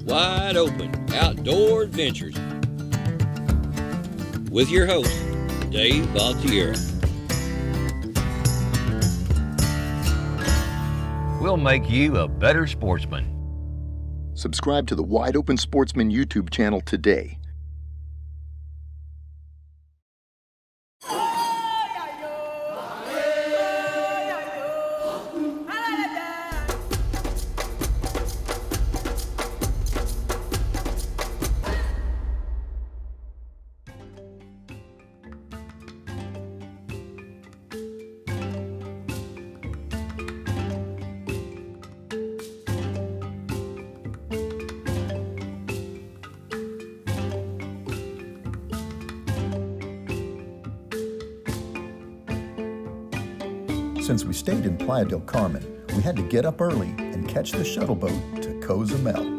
Wide Open Outdoor Adventures with your host, Dave Altiera. We'll make you a better sportsman. Subscribe to the Wide Open Sportsman YouTube channel today. Since we stayed in Playa del Carmen, we had to get up early and catch the shuttle boat to Cozumel.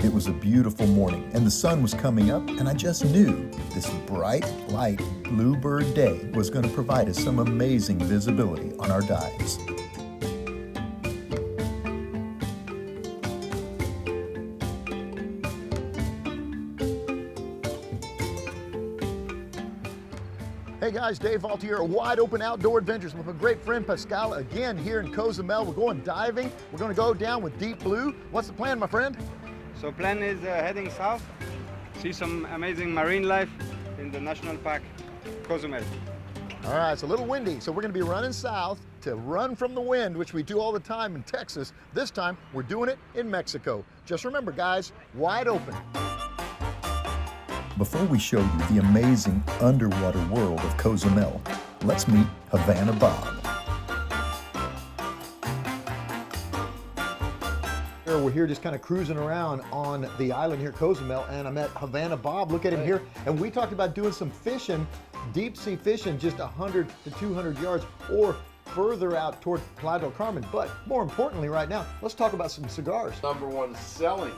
It was a beautiful morning and the sun was coming up, and I just knew this bright, light bluebird day was going to provide us some amazing visibility on our dives. Hey guys, Dave Altiera, Wide Open Outdoor Adventures with my great friend Pascal again here in Cozumel. We're going diving. We're going to go down with Deep Blue. What's the plan, my friend? So plan is heading south, see some amazing marine life in the national park, Cozumel. All right, it's a little windy, so we're going to be running south to run from the wind, which we do all the time in Texas. This time, we're doing it in Mexico. Just remember, guys, wide open. Before we show you the amazing underwater world of Cozumel, let's meet Havana Bob. We're here just kind of cruising around on the island here, Cozumel, and I met Havana Bob. Look at him here. And we talked about doing some fishing, deep sea fishing, just 100 to 200 yards or further out toward Playa del Carmen. But more importantly right now, let's talk about some cigars. #1 selling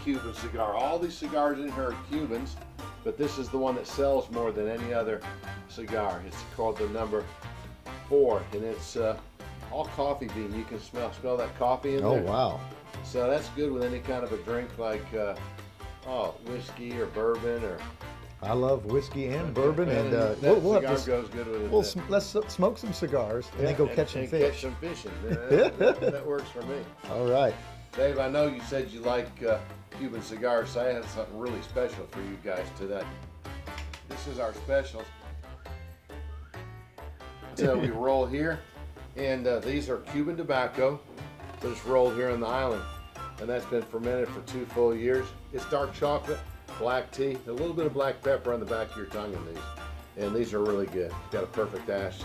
Cuban cigar. All these cigars in here are Cubans, but this is the one that sells more than any other cigar. It's called the number 4, and it's all coffee bean. You can smell that coffee in there. Oh, wow. So that's good with any kind of a drink like whiskey or bourbon or. I love whiskey and bourbon, and that we'll cigar goes good with it. Let's smoke some cigars and then go catch some fish. Catch some fishing. that works for me. All right, Dave. I know you said you like Cuban cigars, so I have something really special for you guys today. This is our special. So we roll here, and these are Cuban tobacco. Just rolled here on the island, and that's been fermented for 2 full years. It's dark chocolate, black tea, a little bit of black pepper on the back of your tongue in these, and these are really good. Got a perfect ash.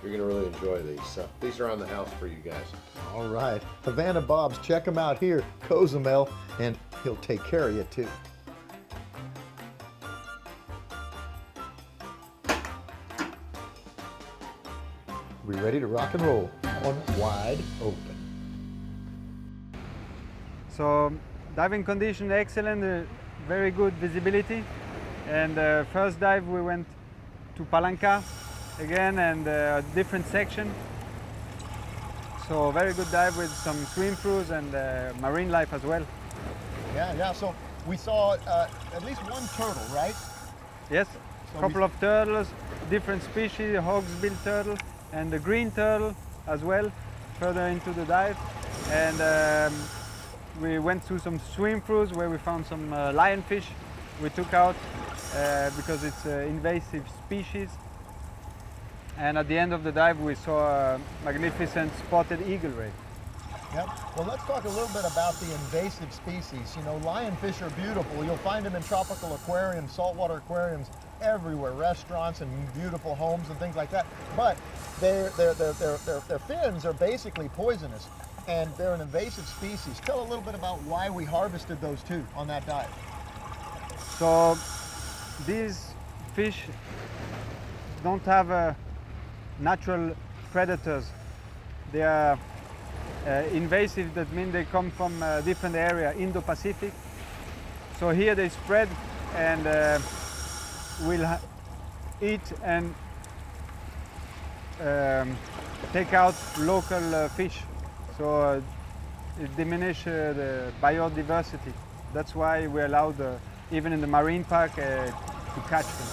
You're gonna really enjoy these. So these are on the house for you guys. all right. Havana Bob's, check him out here, Cozumel, and he'll take care of you too. We ready to rock and roll on Wide Open. So diving condition excellent, very good visibility. And first dive we went to Palancar again, and a different section. So very good dive with some swim throughs and marine life as well. Yeah, so we saw at least one turtle, right? Yes, a couple of turtles, different species, hawksbill turtle and the green turtle as well, further into the dive. And we went through some swim throughs where we found some lionfish we took out because it's an invasive species. And at the end of the dive we saw a magnificent spotted eagle ray. Yep. Well, let's talk a little bit about the invasive species. You know, lionfish are beautiful. You'll find them in tropical aquariums, saltwater aquariums, everywhere, restaurants and beautiful homes and things like that. But their fins are basically poisonous, and they're an invasive species. Tell a little bit about why we harvested those two on that dive. So these fish don't have natural predators. They are invasive. That means they come from a different area, Indo-Pacific. So here they spread and will eat and take out local fish. So it diminishes the biodiversity. That's why we allowed, even in the marine park, to catch them.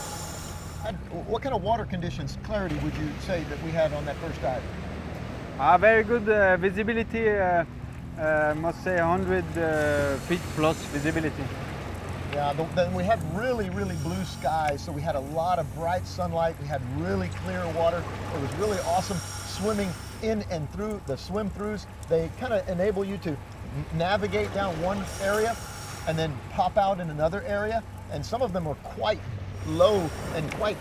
And what kind of water conditions, clarity, would you say that we had on that first dive? Very good visibility, must say 100 feet plus visibility. Yeah, then we had really, really blue skies, so we had a lot of bright sunlight. We had really clear water. It was really awesome swimming in and through the swim-throughs. They kind of enable you to navigate down one area and then pop out in another area. And some of them are quite low and quite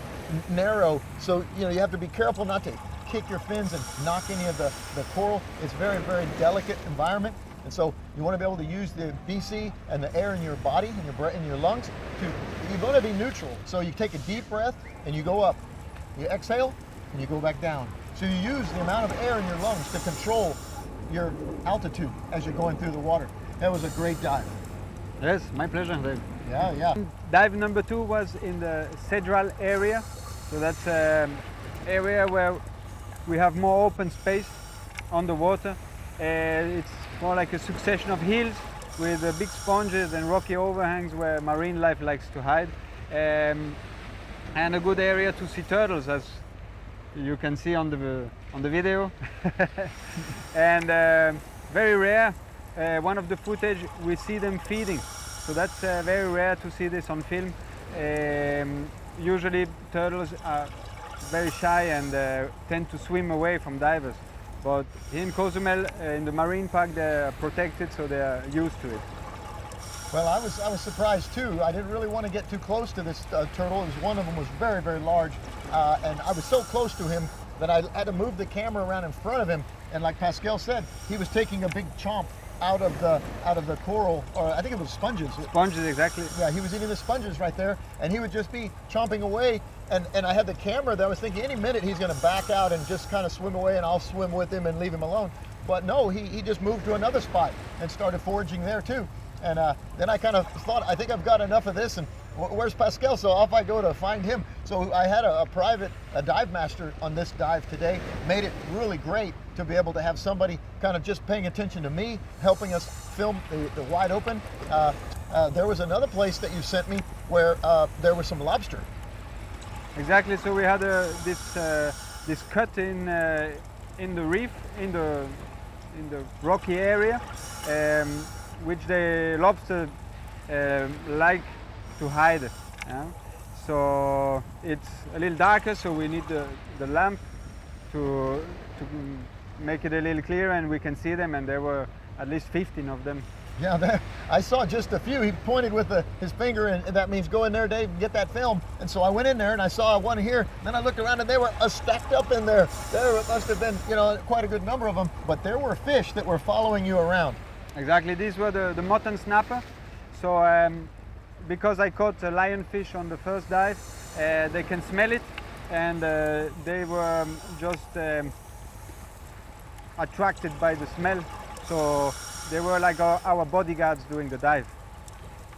narrow, so you know you have to be careful not to kick your fins and knock any of the coral. It's very, very delicate environment, and so you want to be able to use the BC and the air in your body and in your lungs to, you want to be neutral. So you take a deep breath and you go up, you exhale and you go back down. So you use the amount of air in your lungs to control your altitude as you're going through the water. That was a great dive. Yes, my pleasure, Dave. Yeah. Dive number 2 was in the Cedral area. So that's an area where we have more open space on the water. It's more like a succession of hills with big sponges and rocky overhangs where marine life likes to hide. And a good area to see turtles, as you can see on the video. And very rare. One of the footage, we see them feeding. So that's very rare to see this on film. Usually turtles are very shy and tend to swim away from divers. But here in Cozumel, in the marine park, they're protected, so they're used to it. Well, I was surprised too. I didn't really want to get too close to this turtle. One of them was very, very large, and I was so close to him that I had to move the camera around in front of him. And like Pascal said, he was taking a big chomp out of the coral, or I think it was sponges. Sponges, exactly. Yeah, he was eating the sponges right there, and he would just be chomping away. And I had the camera that I was thinking any minute he's going to back out and just kind of swim away, and I'll swim with him and leave him alone. But no, he just moved to another spot and started foraging there too. And then I kind of thought, I think I've got enough of this, and where's Pascal? So off I go to find him. So I had a private dive master on this dive today. Made it really great to be able to have somebody kind of just paying attention to me, helping us film the wide open. There was another place that you sent me where there was some lobster. Exactly. So we had this cut in the reef, in the rocky area, which the lobster like to hide. Yeah? So it's a little darker, so we need the lamp to make it a little clearer, and we can see them, and there were at least 15 of them. Yeah, I saw just a few. He pointed with his finger, and that means go in there, Dave, and get that film. And so I went in there and I saw one here. Then I looked around and they were stacked up in there. There must have been, quite a good number of them. But there were fish that were following you around. Exactly. These were the Mutton snapper. So because I caught a lionfish on the first dive, they can smell it, and they were just attracted by the smell. So they were like our bodyguards during the dive.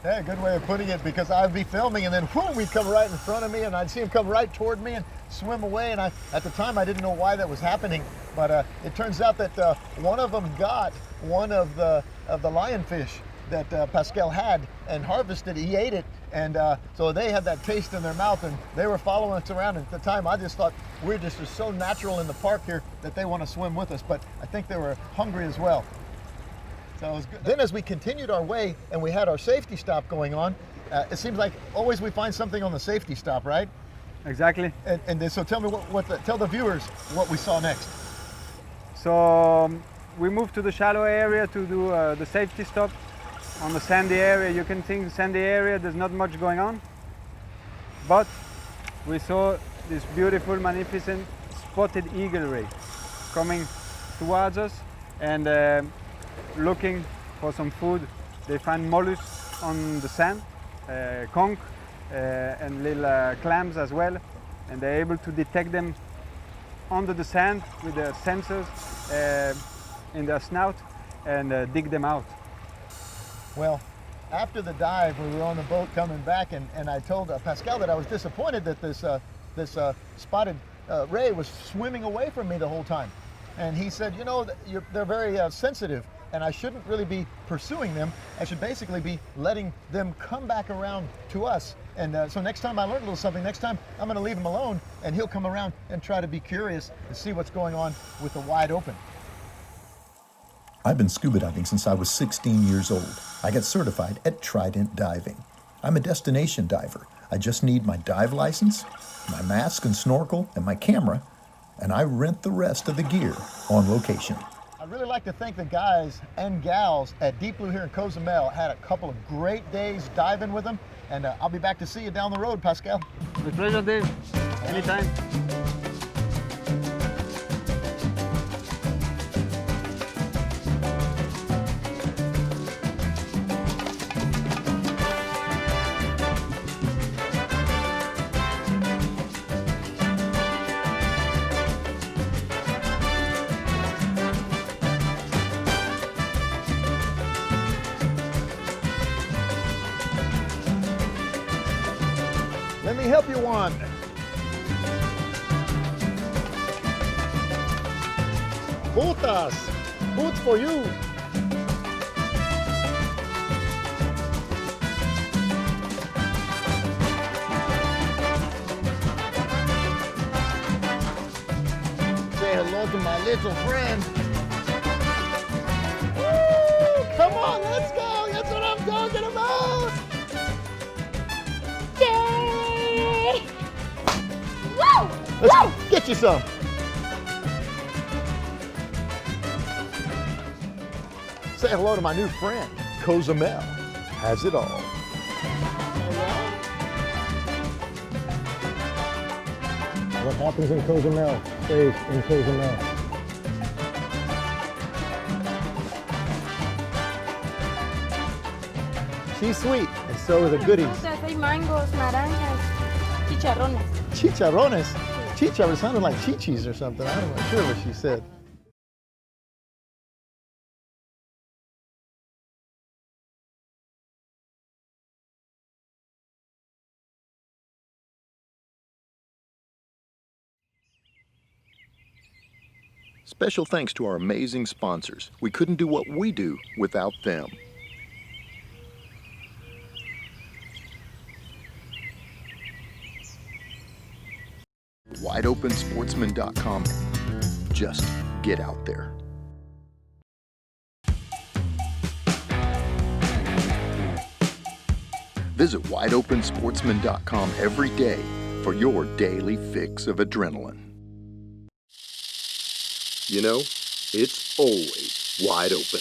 Yeah, good way of putting it, because I'd be filming and then whoom, he'd come right in front of me and I'd see him come right toward me and swim away. And at the time I didn't know why that was happening, but it turns out that one of them got one of the lionfish that Pascal had and harvested. He ate it, and so they had that taste in their mouth, and they were following us around. And at the time I just thought we're just so natural in the park here that they want to swim with us, but I think they were hungry as well. So it was good. Then as we continued our way and we had our safety stop going on, it seems like always we find something on the safety stop, right? Exactly. And so tell me tell the viewers what we saw next. So we moved to the shallow area to do the safety stop. On the sandy area, you can think sandy area, there's not much going on. But we saw this beautiful, magnificent spotted eagle ray coming towards us and looking for some food. They find mollusks on the sand, conch and little clams as well, and they're able to detect them under the sand with their sensors in their snout and dig them out. Well, after the dive, we were on the boat coming back, and I told Pascal that I was disappointed that this spotted ray was swimming away from me the whole time. And he said, you know, they're very sensitive, and I shouldn't really be pursuing them. I should basically be letting them come back around to us. And so next time I learned a little something, next time I'm going to leave him alone, and he'll come around and try to be curious and see what's going on with the wide open. I've been scuba diving since I was 16 years old. I got certified at Trident Diving. I'm a destination diver. I just need my dive license, my mask and snorkel, and my camera, and I rent the rest of the gear on location. I'd really like to thank the guys and gals at Deep Blue here in Cozumel. Had a couple of great days diving with them, and I'll be back to see you down the road, Pascal. With pleasure, Dave. Anytime. Let me help you one. Botas, boots for you. Say hello to my little friend. Woo! Come on, let's go. That's what I'm talking about. Yay! Woo! Let's Woo! get you some. Say hello to my new friend, Cozumel. Has it all. What happens in Cozumel stays in Cozumel. She's sweet, and so are the goodies. Hay mangos, naranjas, chicharrones. Chicharrones. Chicharrones sounded like chichis or something. I'm not sure what she said. Special thanks to our amazing sponsors. We couldn't do what we do without them. WideOpenSportsman.com. Just get out there. Visit WideOpenSportsman.com every day for your daily fix of adrenaline. You know, it's always wide open.